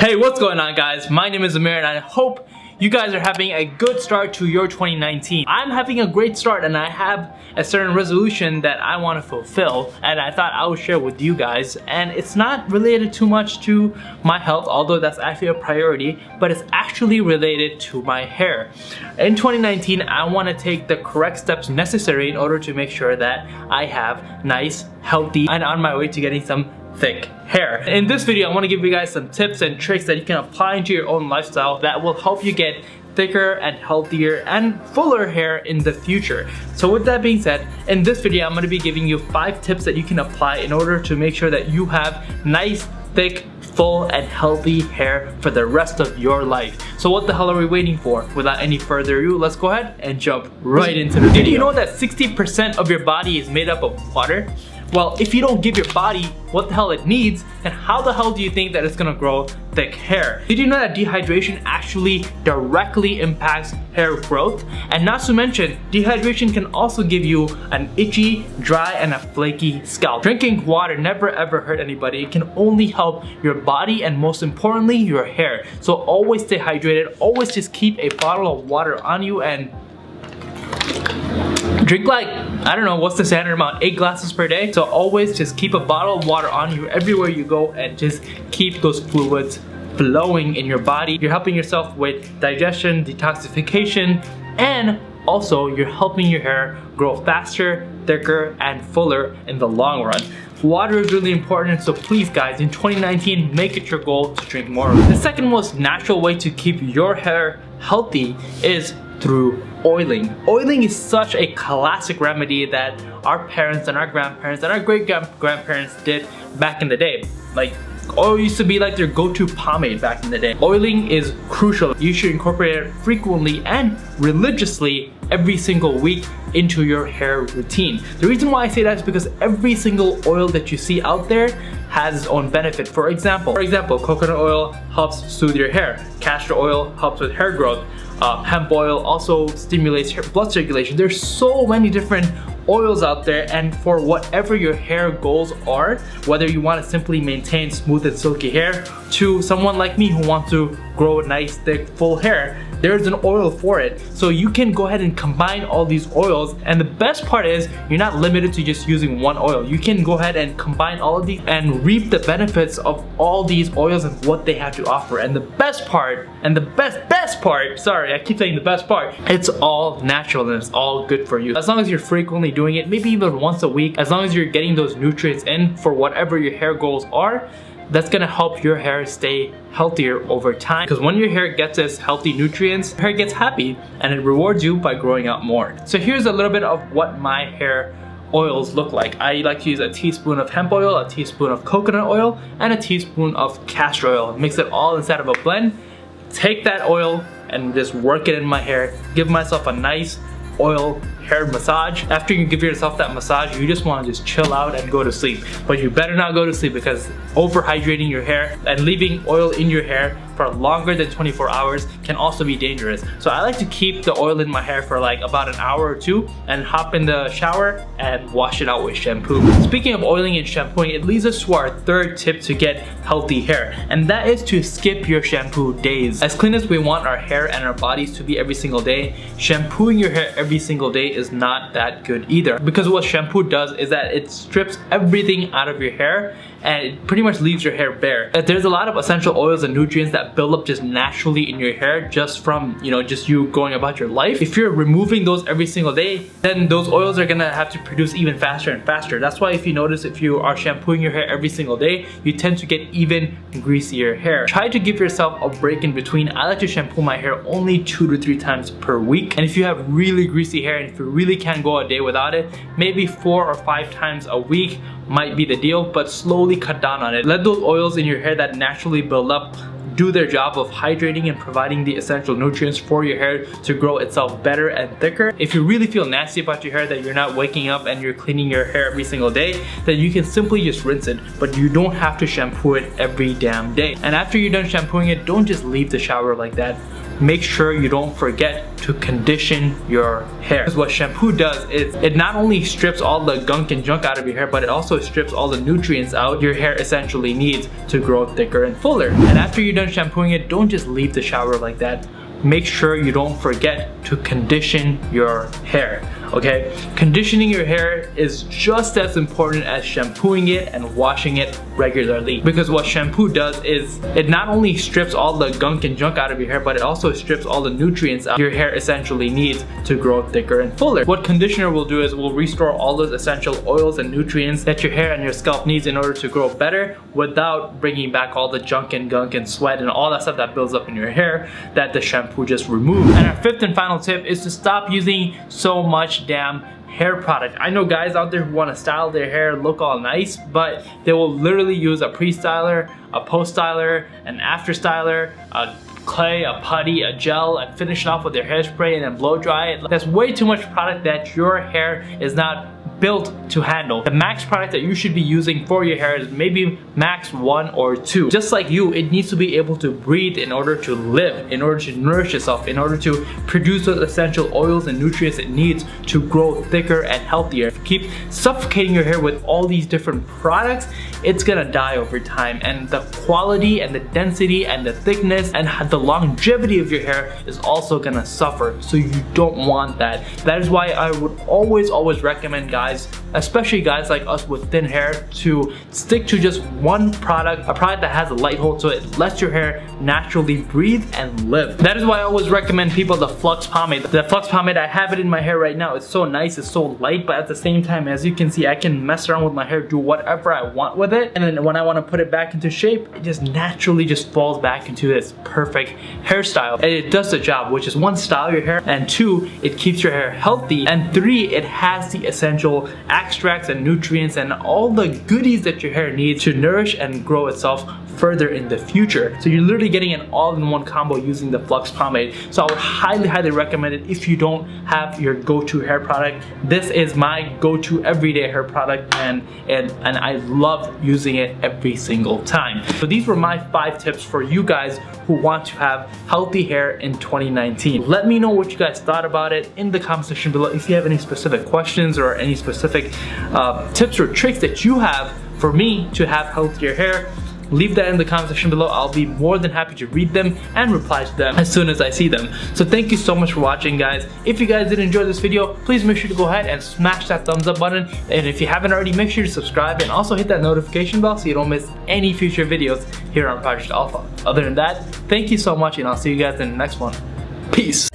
Hey, what's going on, guys? My name is Amir and I hope you guys are having a good start to your 2019. I'm having a great start and I have a certain resolution that I want to fulfill, and I thought I would share with you guys. And it's not related too much to my health, although that's actually a priority, but it's actually related to my hair. In 2019, I want to take the correct steps necessary in order to make sure that I have nice, healthy, and on my way to getting some thick hair. In this video, I want to give you guys some tips and tricks that you can apply into your own lifestyle that will help you get thicker and healthier and fuller hair in the future. So with that being said, in this video, I'm going to be giving you 5 tips that you can apply in order to make sure that you have nice, thick, full, and healthy hair for the rest of your life. So what the hell are we waiting for? Without any further ado, let's go ahead and jump right into the video. Did you know that 60% of your body is made up of water? Well, if you don't give your body what the hell it needs, then how the hell do you think that it's gonna grow thick hair? Did you know that dehydration actually directly impacts hair growth? And not to mention, dehydration can also give you an itchy, dry, and a flaky scalp. Drinking water never ever hurt anybody. It can only help your body and most importantly, your hair. So always stay hydrated. Always just keep a bottle of water on you and drink like, I don't know, what's the standard amount? 8 glasses per day. So always just keep a bottle of water on you everywhere you go and just keep those fluids flowing in your body. You're helping yourself with digestion, detoxification, and also you're helping your hair grow faster, thicker, and fuller in the long run. Water is really important, so please guys, in 2019, make it your goal to drink more. The second most natural way to keep your hair healthy is through oiling. Oiling is such a classic remedy that our parents and our grandparents and our great-grandparents did back in the day. Like, oil used to be like their go-to pomade back in the day. Oiling is crucial. You should incorporate it frequently and religiously every single week into your hair routine. The reason why I say that is because every single oil that you see out there has its own benefit. For example, coconut oil helps soothe your hair. Castor oil helps with hair growth. Hemp oil also stimulates blood circulation. There's so many different oils out there, and for whatever your hair goals are, whether you want to simply maintain smooth and silky hair to someone like me who wants to grow nice, thick, full hair, there's an oil for it. So you can go ahead and combine all these oils, and the best part is you're not limited to just using one oil. You can go ahead and combine all of these and reap the benefits of all these oils and what they have to offer. And the best part, and the best part, sorry, I keep saying the best part, it's all natural and it's all good for you. As long as you're frequently doing it, maybe even once a week, as long as you're getting those nutrients in for whatever your hair goals are, that's gonna help your hair stay healthier over time. Because when your hair gets its healthy nutrients, your hair gets happy and it rewards you by growing out more. So here's a little bit of what my hair oils look like. I like to use a teaspoon of hemp oil, a teaspoon of coconut oil, and a teaspoon of castor oil. Mix it all inside of a blend. Take that oil and just work it in my hair. Give myself a nice oil hair massage. After you give yourself that massage, you just want to just chill out and go to sleep. But you better not go to sleep, because overhydrating your hair and leaving oil in your hair for longer than 24 hours can also be dangerous. So I like to keep the oil in my hair for like about an hour or two and hop in the shower and wash it out with shampoo. Speaking of oiling and shampooing, it leads us to our third tip to get healthy hair, and that is to skip your shampoo days. As clean as we want our hair and our bodies to be every single day, shampooing your hair every single day is not that good either, because what shampoo does is that it strips everything out of your hair and it pretty much leaves your hair bare. There's a lot of essential oils and nutrients that build up just naturally in your hair just from, just you going about your life. If you're removing those every single day, then those oils are gonna have to produce even faster and faster. That's why if you notice, if you are shampooing your hair every single day, you tend to get even greasier hair. Try to give yourself a break in between. I like to shampoo my hair only 2 to 3 times per week. And if you have really greasy hair and if you really can't go a day without it, maybe 4 or 5 times a week might be the deal, but slowly cut down on it. Let those oils in your hair that naturally build up do their job of hydrating and providing the essential nutrients for your hair to grow itself better and thicker. If you really feel nasty about your hair that you're not waking up and you're cleaning your hair every single day, then you can simply just rinse it, but you don't have to shampoo it every damn day. And after you're done shampooing it, don't just leave the shower like that. make sure you don't forget to condition your hair. Because what shampoo does is it not only strips all the gunk and junk out of your hair, but it also strips all the nutrients out your hair essentially needs to grow thicker and fuller. And after you're done shampooing it, don't just leave the shower like that. Make sure you don't forget to condition your hair. Okay, conditioning your hair is just as important as shampooing it and washing it regularly, because what shampoo does is it not only strips all the gunk and junk out of your hair, but it also strips all the nutrients out your hair essentially needs to grow thicker and fuller. What conditioner will do is it will restore all those essential oils and nutrients that your hair and your scalp needs in order to grow better, without bringing back all the junk and gunk and sweat and all that stuff that builds up in your hair that the shampoo just removed. And our fifth and final tip is to stop using so much damn hair product. I know guys out there who want to style their hair, look all nice, but they will literally use a pre-styler, a post-styler, an after-styler, a clay, a putty, a gel, and finish it off with their hairspray and then blow dry it. That's way too much product that your hair is not built to handle. The max product that you should be using for your hair is maybe max 1 or 2. Just like you, it needs to be able to breathe in order to live, in order to nourish itself, in order to produce those essential oils and nutrients it needs to grow thicker and healthier. If you keep suffocating your hair with all these different products, it's gonna die over time, and the quality and the density and the thickness and the longevity of your hair is also gonna suffer. So you don't want that. That is why I would always recommend guys, especially guys like us with thin hair, to stick to just one product, a product that has a light hold so it lets your hair naturally breathe and live. That is why I always recommend people the Flux Pomade. The Flux Pomade, I have it in my hair right now. It's so nice, it's so light, but at the same time, as you can see, I can mess around with my hair, do whatever I want with it, and then when I want to put it back into shape, it just naturally just falls back into this perfect hairstyle. And it does the job, which is 1, style your hair, and 2, it keeps your hair healthy, and 3, it has the essential extracts and nutrients and all the goodies that your hair needs to nourish and grow itself further in the future. So you're literally getting an all-in-one combo using the Flux Pomade. So I would highly recommend it if you don't have your go-to hair product. This is my go-to everyday hair product, and I love using it every single time. So these were my 5 tips for you guys who want to have healthy hair in 2019. Let me know what you guys thought about it in the comment section below. If you have any specific questions or any specific tips or tricks that you have for me to have healthier hair, leave that in the comment section below. I'll be more than happy to read them and reply to them as soon as I see them. So thank you so much for watching, guys. If you guys did enjoy this video, please make sure to go ahead and smash that thumbs up button. And if you haven't already, make sure to subscribe and also hit that notification bell so you don't miss any future videos here on Project Alpha. Other than that, thank you so much, and I'll see you guys in the next one. Peace.